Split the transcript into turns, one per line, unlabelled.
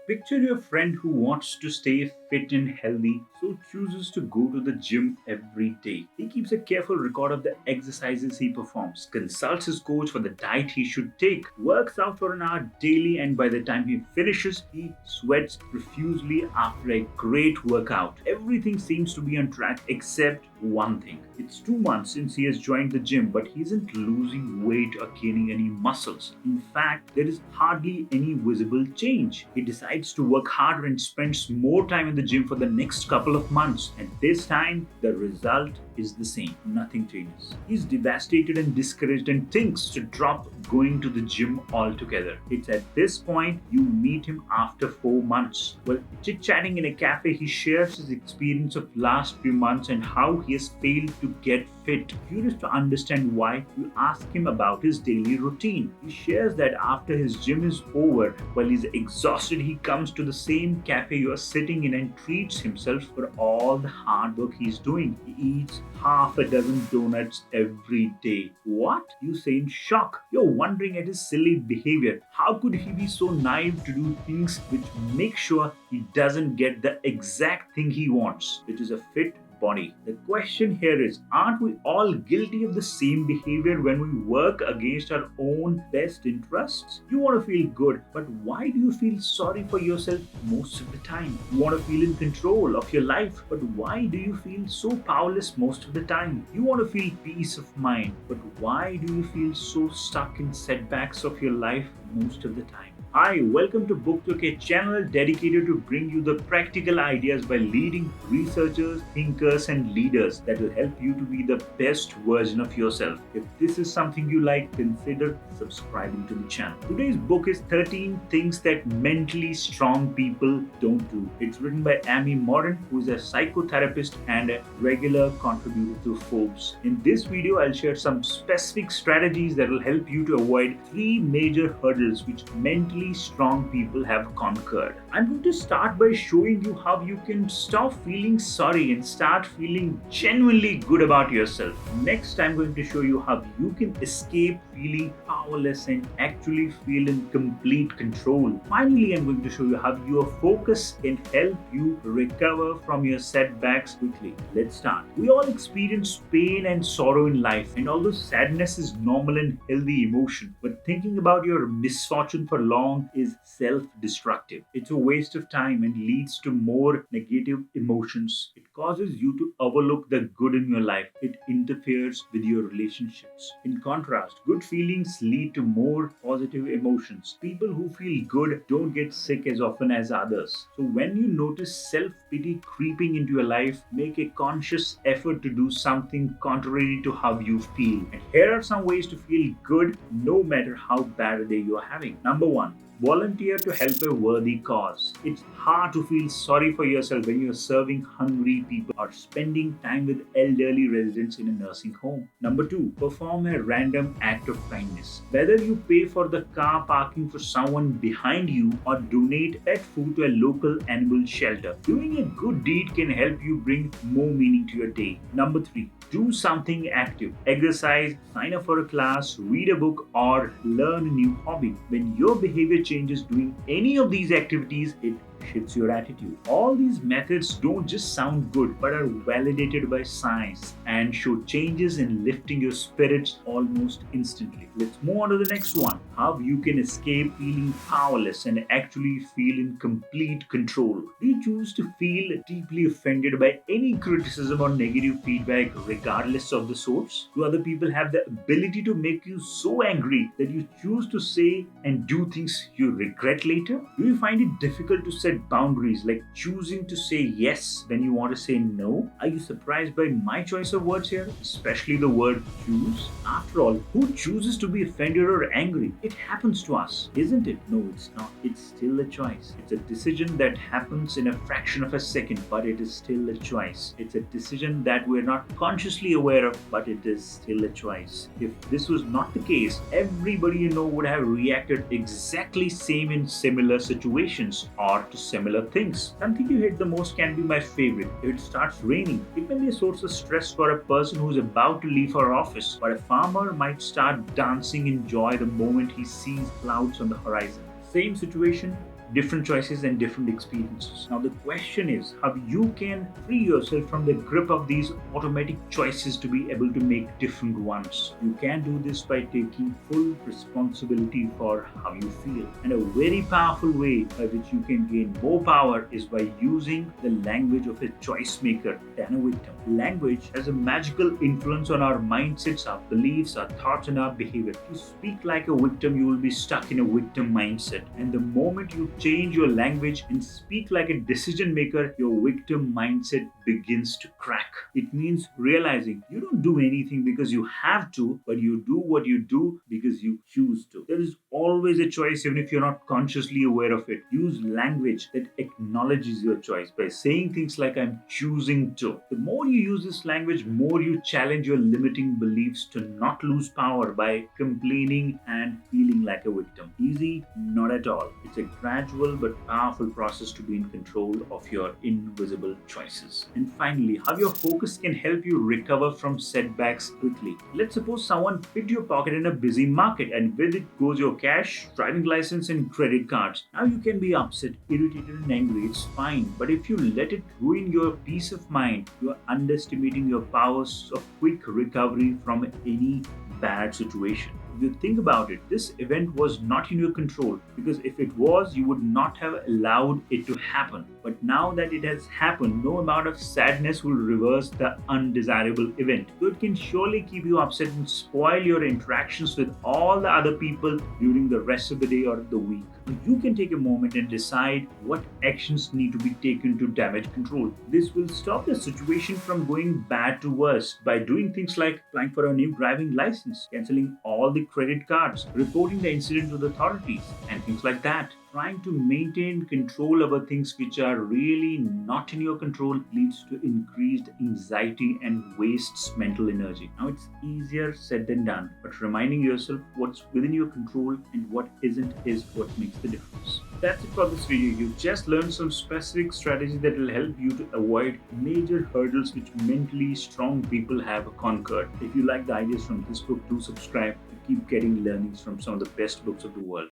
Picture your friend who wants to stay fit and healthy, so chooses to go to the gym every day. He keeps a careful record of the exercises he performs, consults his coach for the diet he should take, works out for an hour daily, and by the time he finishes, he sweats profusely after a great workout. Everything seems to be on track except one thing. It's 2 months since he has joined the gym, but he isn't losing weight or gaining any muscles. In fact, there is hardly any visible change. He decides to work harder and spends more time in the gym for the next couple of months, and this time the result is the same. Nothing changes. He's devastated and discouraged and thinks to drop going to the gym altogether. It's at this point you meet him after 4 months. Well, chit chatting in a cafe, he shares his experience of last few months and how he has failed to get fit. Curious to understand why, you ask him about his daily routine. He shares that after his gym is over, while he's exhausted, he comes to the same cafe you are sitting in and treats himself for all the hard work he's doing. He eats half a dozen donuts every day. What? You say in shock. You're wondering at his silly behavior. How could he be so naive to do things which make sure he doesn't get the exact thing he wants, which is a fit body? The question here is, aren't we all guilty of the same behavior when we work against our own best interests? You want to feel good, but why do you feel sorry for yourself most of the time? You want to feel in control of your life, but why do you feel so powerless most of the time? You want to feel peace of mind, but why do you feel so stuck in setbacks of your life most of the time? Hi, welcome to BookTook, a channel dedicated to bring you the practical ideas by leading researchers, thinkers, and leaders that will help you to be the best version of yourself. If this is something you like, consider subscribing to the channel. Today's book is 13 Things That Mentally Strong People Don't Do. It's written by Amy Morin, who is a psychotherapist and a regular contributor to Forbes. In this video, I'll share some specific strategies that will help you to avoid 3 major hurdles which mentally strong people have conquered. I'm going to start by showing you how you can stop feeling sorry and start feeling genuinely good about yourself. Next, I'm going to show you how you can escape feeling powerless and actually feel in complete control. Finally, I'm going to show you how your focus can help you recover from your setbacks quickly. Let's start. We all experience pain and sorrow in life, and although sadness is normal and healthy emotion, but thinking about your misfortune for long is self-destructive. It's a waste of time and leads to more negative emotions. It causes you to overlook the good in your life. It interferes with your relationships. In contrast, good feelings lead to more positive emotions. People who feel good don't get sick as often as others. So when you notice self-pity creeping into your life, make a conscious effort to do something contrary to how you feel. And here are some ways to feel good no matter how bad a day you are having. Number 1. Volunteer to help a worthy cause. It's hard to feel sorry for yourself when you're serving hungry people or spending time with elderly residents in a nursing home. Number 2, perform a random act of kindness. Whether you pay for the car parking for someone behind you or donate pet food to a local animal shelter, doing a good deed can help you bring more meaning to your day. Number 3, do something active. Exercise, sign up for a class, read a book, or learn a new hobby. When your behavior changes doing any of these activities, it shifts your attitude. All these methods don't just sound good but are validated by science and show changes in lifting your spirits almost instantly. Let's move on to the next one. How you can escape feeling powerless and actually feel in complete control. Do you choose to feel deeply offended by any criticism or negative feedback regardless of the source? Do other people have the ability to make you so angry that you choose to say and do things you regret later? Do you find it difficult to set boundaries, like choosing to say yes when you want to say no? Are you surprised by my choice of words here, especially the word choose? After all, who chooses to be offended or angry? It happens to us, isn't it? No, it's not. It's still a choice. It's a decision that happens in a fraction of a second, but it is still a choice. It's a decision that we're not consciously aware of, but it is still a choice. If this was not the case, everybody you know would have reacted exactly same in similar situations or to similar things. Something you hate the most can be my favorite. If it starts raining, it may be a source of stress for a person who's about to leave for office, but a farmer might start dancing in joy the moment he sees clouds on the horizon. Same situation, different choices and different experiences. Now, the question is how you can free yourself from the grip of these automatic choices to be able to make different ones. You can do this by taking full responsibility for how you feel. And a very powerful way by which you can gain more power is by using the language of a choice maker than a victim. Language has a magical influence on our mindsets, our beliefs, our thoughts, and our behavior. If you speak like a victim, you will be stuck in a victim mindset. And the moment you change your language and speak like a decision maker, your victim mindset begins to crack. It means realizing you don't do anything because you have to, but you do what you do because you choose to. There is always a choice, even if you're not consciously aware of it. Use language that acknowledges your choice by saying things like, I'm choosing to. The more you use this language, more you challenge your limiting beliefs to not lose power by complaining and feeling like a victim. Easy? Not at all. It's a gradual but powerful process to be in control of your invisible choices. And finally, how your focus can help you recover from setbacks quickly. Let's suppose someone picked your pocket in a busy market, and with it goes your cash, driving license, and credit cards. Now you can be upset, irritated, and angry. It's fine. But if you let it ruin your peace of mind, you're underestimating your powers of quick recovery from any bad situation. If you think about it, this event was not in your control, because if it was, you would not have allowed it to happen. But now that it has happened, no amount of sadness will reverse the undesirable event. So it can surely keep you upset and spoil your interactions with all the other people during the rest of the day or the week. You can take a moment and decide what actions need to be taken to damage control. This will stop the situation from going bad to worse by doing things like applying for a new driving license, canceling all the credit cards, reporting the incident to the authorities, and things like that. Trying to maintain control over things which are really not in your control leads to increased anxiety and wastes mental energy. Now, it's easier said than done, but reminding yourself what's within your control and what isn't is what makes the difference. That's it for this video. You just learned some specific strategies that will help you to avoid major hurdles which mentally strong people have conquered. If you like the ideas from this book, do subscribe to keep getting learnings from some of the best books of the world.